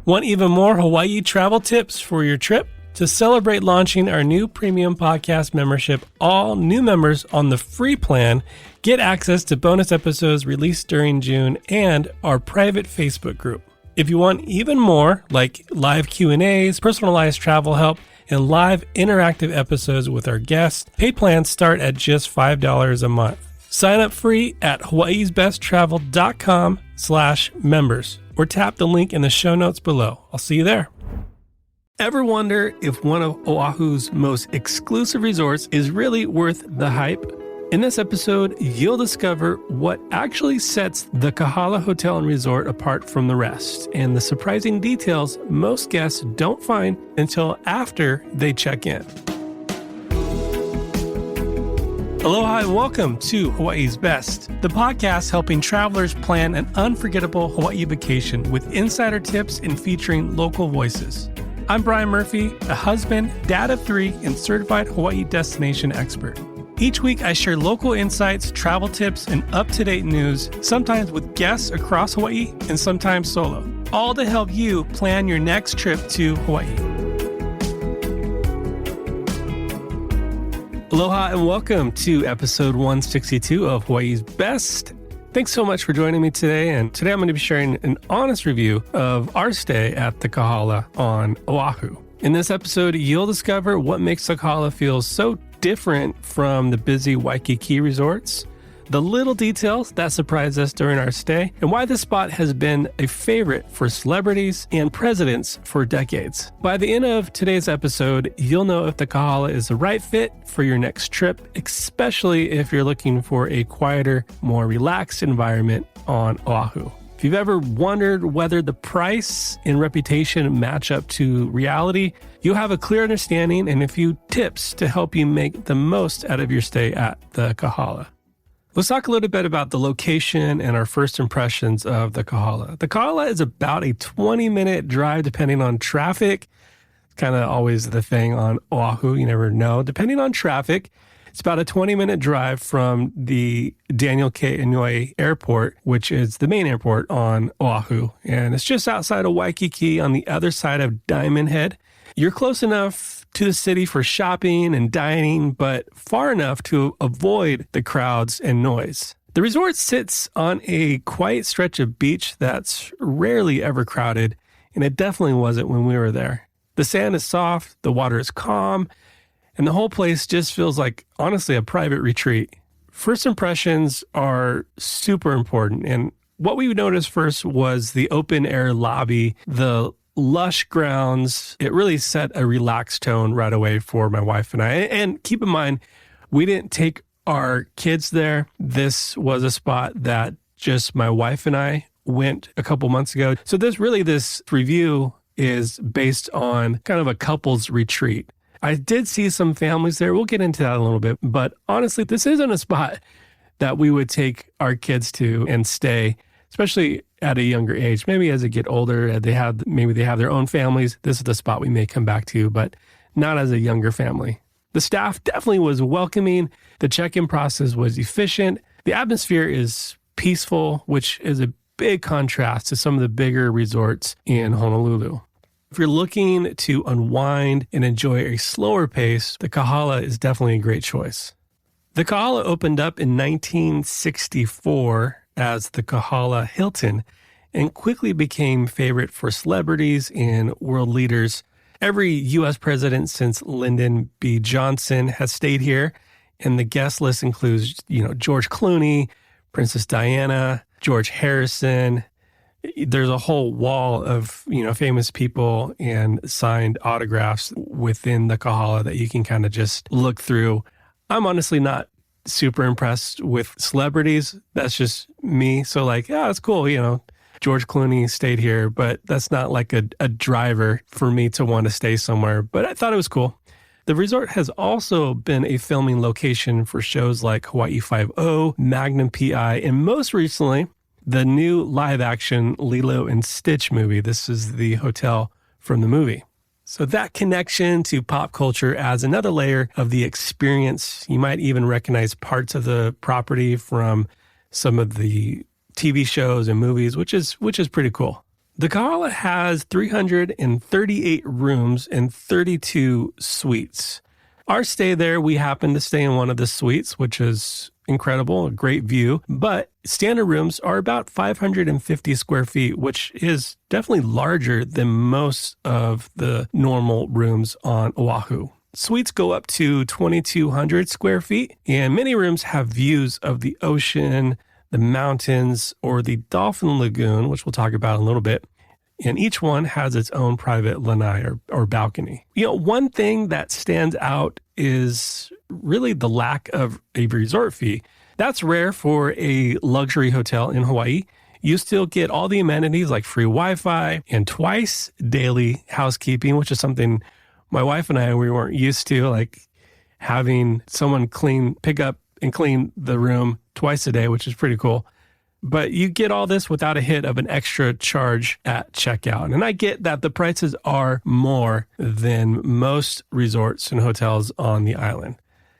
Want even more Hawaii travel tips for your trip? To celebrate launching our new premium podcast membership, all new members on the free plan get access to bonus episodes released during June and our private Facebook group. If you want even more, like live Q&As, personalized travel help, and live interactive episodes with our guests, paid plans start at just $5 a month. Sign up free at hawaiisbesttravel.com/members or tap the link in the show notes below. I'll see you there. Ever wonder if one of Oahu's most exclusive resorts is really worth the hype? In this episode, you'll discover what actually sets the Kahala Hotel Resort apart from the rest, and the surprising details most guests don't find until after they check in. Aloha and welcome to Hawaii's Best, the podcast helping travelers plan an unforgettable Hawaii vacation with insider tips and featuring local voices. I'm Brian Murphy, a husband, dad of 3, and certified Hawaii destination expert. Each week, I share local insights, travel tips, and up-to-date news, sometimes with guests across Hawaii and sometimes solo, all to help you plan your next trip to Hawaii. Aloha and welcome to episode 162 of Hawaii's Best. Thanks so much for joining me today, and today I'm going to be sharing an honest review of our stay at the Kahala on Oahu. In this episode, you'll discover what makes the Kahala feel so different from the busy Waikiki resorts, the little details that surprised us during our stay, and why this spot has been a favorite for celebrities and presidents for decades. By the end of today's episode, you'll know if the Kahala is the right fit for your next trip, especially if you're looking for a quieter, more relaxed environment on Oahu. If you've ever wondered whether the price and reputation match up to reality, you'll have a clear understanding and a few tips to help you make the most out of your stay at the Kahala. Let's talk a little bit about the location and our first impressions of the Kahala. The Kahala is about a 20-minute drive depending on traffic. It's kind of always the thing on Oahu. You never know. Depending on traffic, it's about a 20-minute drive from the Daniel K. Inouye Airport, which is the main airport on Oahu. And it's just outside of Waikiki on the other side of Diamond Head. You're close enough to the city for shopping and dining, but far enough to avoid the crowds and noise. The resort sits on a quiet stretch of beach that's rarely ever crowded, and it definitely wasn't when we were there. The sand is soft, the water is calm, and the whole place just feels like, honestly, a private retreat. First impressions are super important, and what we noticed first was the open-air lobby, the lush grounds. It really set a relaxed tone right away for my wife and I. And keep in mind, we didn't take our kids there. This was a spot that just my wife and I went a couple months ago. So this review is based on kind of a couple's retreat. I did see some families there. We'll get into that a little bit. But honestly, this isn't a spot that we would take our kids to and stay, especially at a younger age. Maybe as they get older, they have their own families. This is the spot we may come back to, but not as a younger family. The staff definitely was welcoming. The check-in process was efficient. The atmosphere is peaceful, which is a big contrast to some of the bigger resorts in Honolulu. If you're looking to unwind and enjoy a slower pace, the Kahala is definitely a great choice. The Kahala opened up in 1964 as the Kahala Hilton and quickly became favorite for celebrities and world leaders. Every U.S. president since Lyndon B. Johnson has stayed here, and the guest list includes, George Clooney, Princess Diana, George Harrison. There's a whole wall of, famous people and signed autographs within the Kahala that you can kind of just look through. I'm honestly not super impressed with celebrities. That's just me. So it's cool. George Clooney stayed here, but that's not like a driver for me to want to stay somewhere. But I thought it was cool. The resort has also been a filming location for shows like Hawaii Five-0, Magnum P.I., and most recently, the new live-action Lilo and Stitch movie. This is the hotel from the movie. So that connection to pop culture adds another layer of the experience. You might even recognize parts of the property from some of the TV shows and movies, which is pretty cool. The Kahala has 338 rooms and 32 suites. Our stay there, we happened to stay in one of the suites, which is incredible, a great view. But standard rooms are about 550 square feet, which is definitely larger than most of the normal rooms on Oahu. Suites go up to 2,200 square feet, and many rooms have views of the ocean, the mountains, or the Dolphin Lagoon, which we'll talk about in a little bit. And each one has its own private lanai or balcony. One thing that stands out is really the lack of a resort fee. That's rare for a luxury hotel in Hawaii. You still get all the amenities like free Wi-Fi and twice daily housekeeping, which is something my wife and I, we weren't used to, like having someone pick up and clean the room twice a day, which is pretty cool. But you get all this without a hit of an extra charge at checkout. And I get that the prices are more than most resorts and hotels on the island.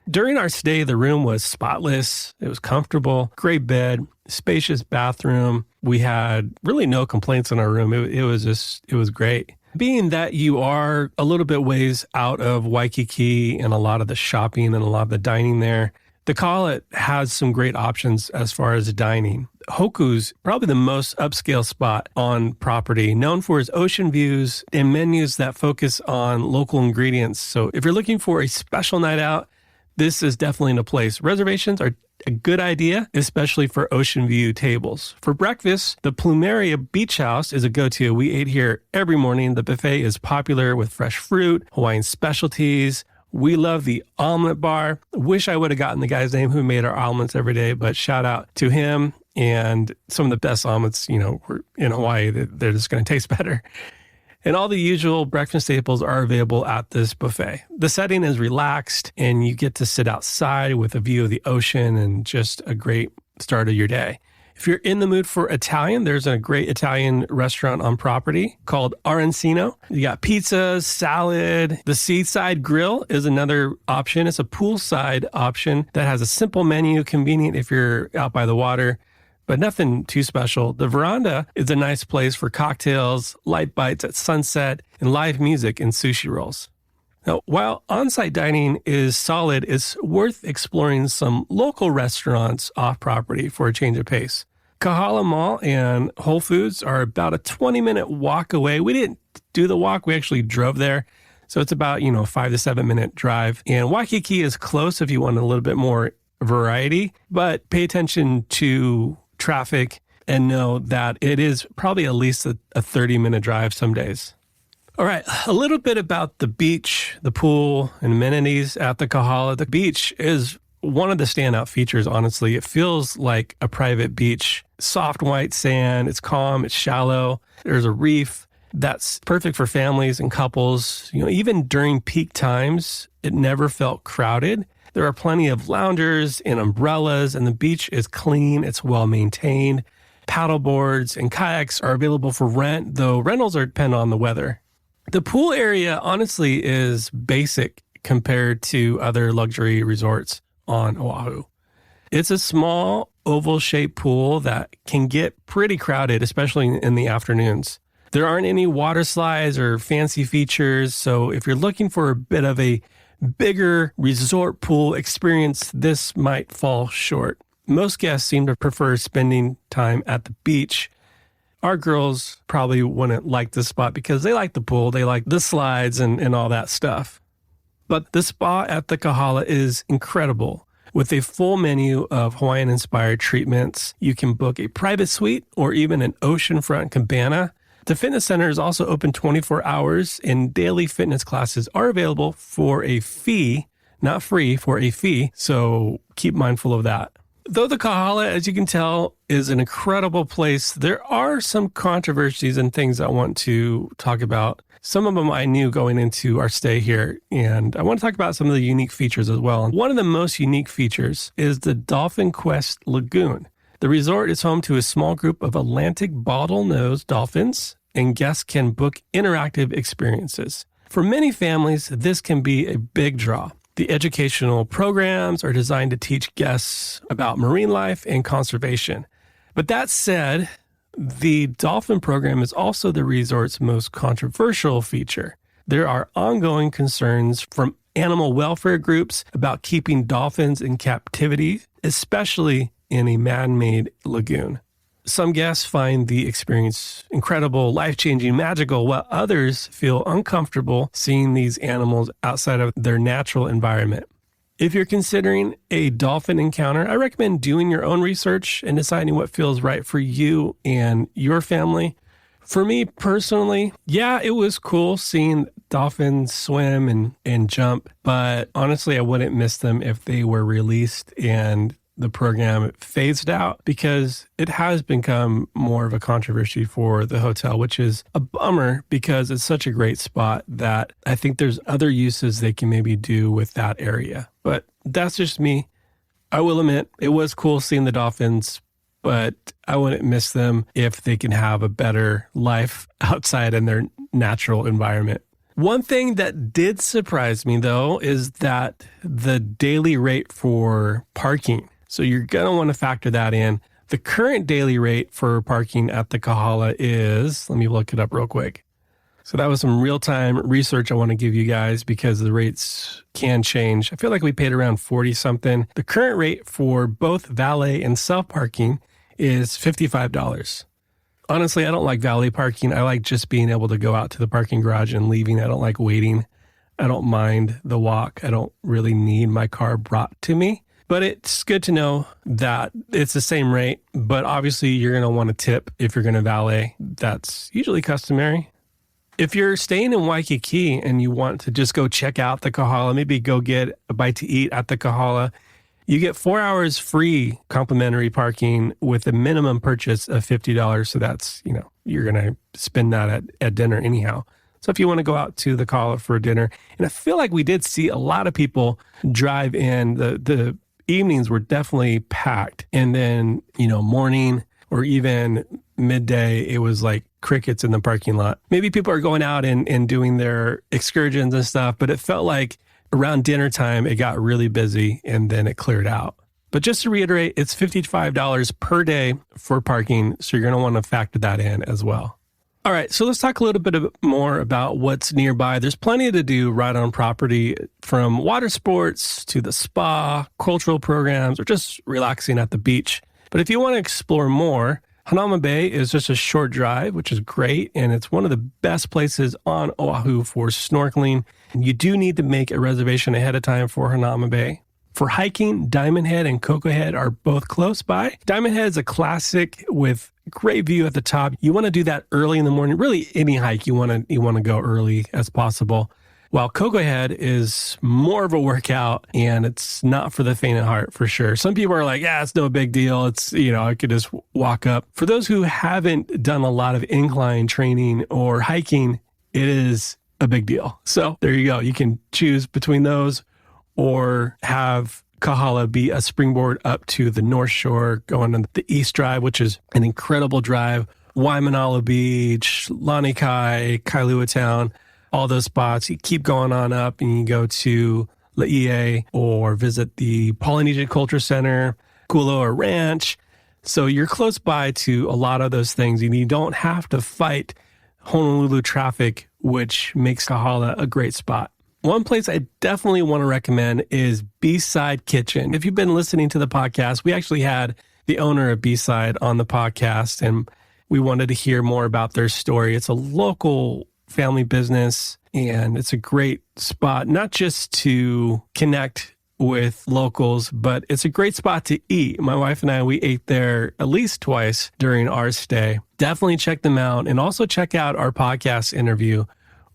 During our stay, the room was spotless. It was comfortable, great bed, spacious bathroom. We had really no complaints in our room. It was great. Being that you are a little bit ways out of Waikiki and a lot of the shopping and a lot of the dining there, the Kahala has some great options as far as dining. Hoku's probably the most upscale spot on property, known for its ocean views and menus that focus on local ingredients. So if you're looking for a special night out, this is definitely in a place. Reservations are a good idea, especially for ocean view tables. For breakfast, the Plumeria Beach House is a go-to. We ate here every morning. The buffet is popular with fresh fruit, Hawaiian specialties. We love the omelet bar. Wish I would have gotten the guy's name who made our omelets every day, but shout out to him. And some of the best omelets, were in Hawaii. They're just going to taste better. And all the usual breakfast staples are available at this buffet. The setting is relaxed, and you get to sit outside with a view of the ocean and just a great start of your day. If you're in the mood for Italian, there's a great Italian restaurant on property called Arancino. You got pizzas, salad. The Seaside Grill is another option. It's a poolside option that has a simple menu, convenient if you're out by the water, but nothing too special. The Veranda is a nice place for cocktails, light bites at sunset, and live music and sushi rolls. Now, while on-site dining is solid, it's worth exploring some local restaurants off-property for a change of pace. Kahala Mall and Whole Foods are about a 20-minute walk away. We didn't do the walk. We actually drove there. So it's about, 5 to 7 minute drive. And Waikiki is close if you want a little bit more variety, but pay attention to traffic and know that it is probably at least a 30-minute drive some days. All right, a little bit about the beach, the pool, and amenities at the Kahala. The beach is one of the standout features, honestly. It feels like a private beach. Soft white sand, it's calm, it's shallow. There's a reef that's perfect for families and couples. Even during peak times, it never felt crowded. There are plenty of loungers and umbrellas, and the beach is clean, it's well maintained. Paddle boards and kayaks are available for rent, though rentals are dependent on the weather. The pool area, honestly, is basic compared to other luxury resorts on Oahu. It's a small, oval-shaped pool that can get pretty crowded, especially in the afternoons. There aren't any water slides or fancy features, so if you're looking for a bit of a bigger resort pool experience, this might fall short. Most guests seem to prefer spending time at the beach. Our girls probably wouldn't like this spot because they like the pool, they like the slides and all that stuff. But the spa at the Kahala is incredible. With a full menu of Hawaiian-inspired treatments, you can book a private suite or even an oceanfront cabana. The fitness center is also open 24 hours, and daily fitness classes are available for a fee, not free, for a fee, so keep mindful of that. Though the Kahala, as you can tell, is an incredible place, there are some controversies and things I want to talk about. Some of them I knew going into our stay here, and I want to talk about some of the unique features as well. One of the most unique features is the Dolphin Quest Lagoon. The resort is home to a small group of Atlantic bottlenose dolphins, and guests can book interactive experiences. For many families, this can be a big draw. The educational programs are designed to teach guests about marine life and conservation. But that said, the Dolphin program is also the resort's most controversial feature. There are ongoing concerns from animal welfare groups about keeping dolphins in captivity, especially in a man-made lagoon. Some guests find the experience incredible, life-changing, magical, while others feel uncomfortable seeing these animals outside of their natural environment. If you're considering a dolphin encounter, I recommend doing your own research and deciding what feels right for you and your family. For me personally, yeah, it was cool seeing dolphins swim and jump, but honestly, I wouldn't miss them if they were released and the program phased out, because it has become more of a controversy for the hotel, which is a bummer because it's such a great spot that I think there's other uses they can maybe do with that area. But that's just me. I will admit it was cool seeing the dolphins, but I wouldn't miss them if they can have a better life outside in their natural environment. One thing that did surprise me, though, is that the daily rate for parking. So you're going to want to factor that in. The current daily rate for parking at the Kahala is, let me look it up real quick. So that was some real-time research I want to give you guys because the rates can change. I feel like we paid around 40 something. The current rate for both valet and self-parking is $55. Honestly, I don't like valet parking. I like just being able to go out to the parking garage and leaving. I don't like waiting. I don't mind the walk. I don't really need my car brought to me. But it's good to know that it's the same rate, but obviously you're going to want to tip if you're going to valet. That's usually customary. If you're staying in Waikiki and you want to just go check out the Kahala, maybe go get a bite to eat at the Kahala, you get 4 hours free complimentary parking with a minimum purchase of $50. So that's, you're going to spend that at dinner anyhow. So if you want to go out to the Kahala for dinner, and I feel like we did see a lot of people drive in, the evenings were definitely packed. And then, morning or even midday, it was like crickets in the parking lot. Maybe people are going out and doing their excursions and stuff, but it felt like around dinner time, it got really busy and then it cleared out. But just to reiterate, it's $55 per day for parking. So you're going to want to factor that in as well. All right, so let's talk a little bit more about what's nearby. There's plenty to do right on property, from water sports to the spa, cultural programs, or just relaxing at the beach. But if you want to explore more, Hanauma Bay is just a short drive, which is great, and it's one of the best places on Oahu for snorkeling. You do need to make a reservation ahead of time for Hanauma Bay. For hiking, Diamond Head and Cocoa Head are both close by. Diamond Head is a classic with great view at the top. You want to do that early in the morning. Really, any hike you want to go early as possible. While Cocoa Head is more of a workout, and it's not for the faint of heart for sure. Some people are like, yeah, it's no big deal. It's, I could just walk up. For those who haven't done a lot of incline training or hiking, it is a big deal. So there you go. You can choose between those or have Kahala be a springboard up to the North Shore, going on the East Drive, which is an incredible drive. Waimanalo Beach, Lanikai, Kailua Town, all those spots. You keep going on up and you go to Laie or visit the Polynesian Culture Center, Kualoa Ranch. So you're close by to a lot of those things, and you don't have to fight Honolulu traffic, which makes Kahala a great spot. One place I definitely want to recommend is B-Side Kitchen. If you've been listening to the podcast, we actually had the owner of B-Side on the podcast, and we wanted to hear more about their story. It's a local family business, and it's a great spot, not just to connect with locals, but it's a great spot to eat. My wife and I, we ate there at least twice during our stay. Definitely check them out, and also check out our podcast interview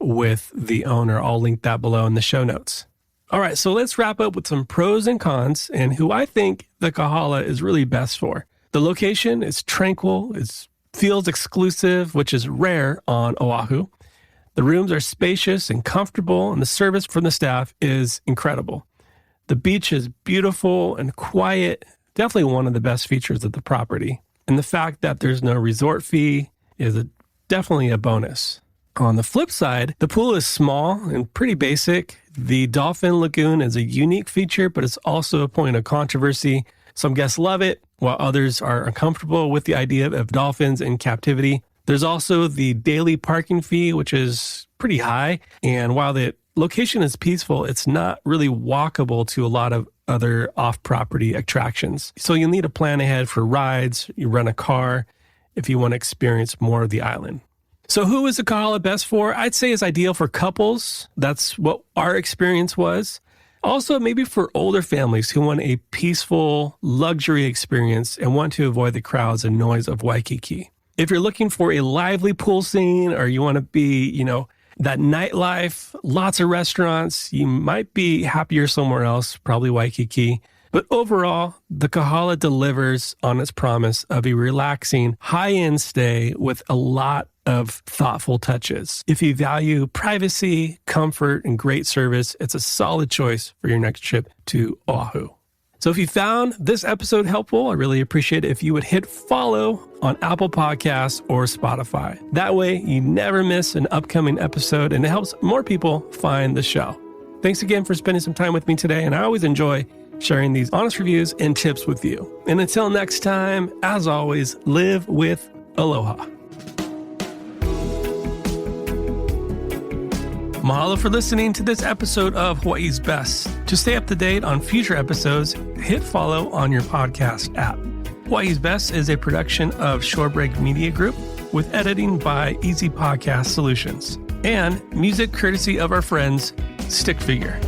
with the owner. I'll link that below in the show notes. All right, so let's wrap up with some pros and cons and who I think the Kahala is really best for. The location is tranquil, it feels exclusive, which is rare on Oahu. The rooms are spacious and comfortable, and the service from the staff is incredible. The beach is beautiful and quiet, definitely one of the best features of the property. And the fact that there's no resort fee is definitely a bonus. On the flip side, the pool is small and pretty basic. The Dolphin Lagoon is a unique feature, but it's also a point of controversy. Some guests love it, while others are uncomfortable with the idea of dolphins in captivity. There's also the daily parking fee, which is pretty high. And while the location is peaceful, it's not really walkable to a lot of other off-property attractions. So you'll need to plan ahead for rides, you rent a car if you want to experience more of the island. So who is the Kahala best for? I'd say it's ideal for couples. That's what our experience was. Also, maybe for older families who want a peaceful luxury experience and want to avoid the crowds and noise of Waikiki. If you're looking for a lively pool scene or you want to be, that nightlife, lots of restaurants, you might be happier somewhere else, probably Waikiki. But overall, the Kahala delivers on its promise of a relaxing, high-end stay with a lot of thoughtful touches. If you value privacy, comfort, and great service, it's a solid choice for your next trip to Oahu. So if you found this episode helpful, I really appreciate it if you would hit follow on Apple Podcasts or Spotify. That way, you never miss an upcoming episode, and it helps more people find the show. Thanks again for spending some time with me today, and I always enjoy sharing these honest reviews and tips with you. And until next time, as always, live with aloha. Mahalo for listening to this episode of Hawaii's Best. To stay up to date on future episodes, hit follow on your podcast app. Hawaii's Best is a production of Shorebreak Media Group with editing by Easy Podcast Solutions and music courtesy of our friends Stick Figure.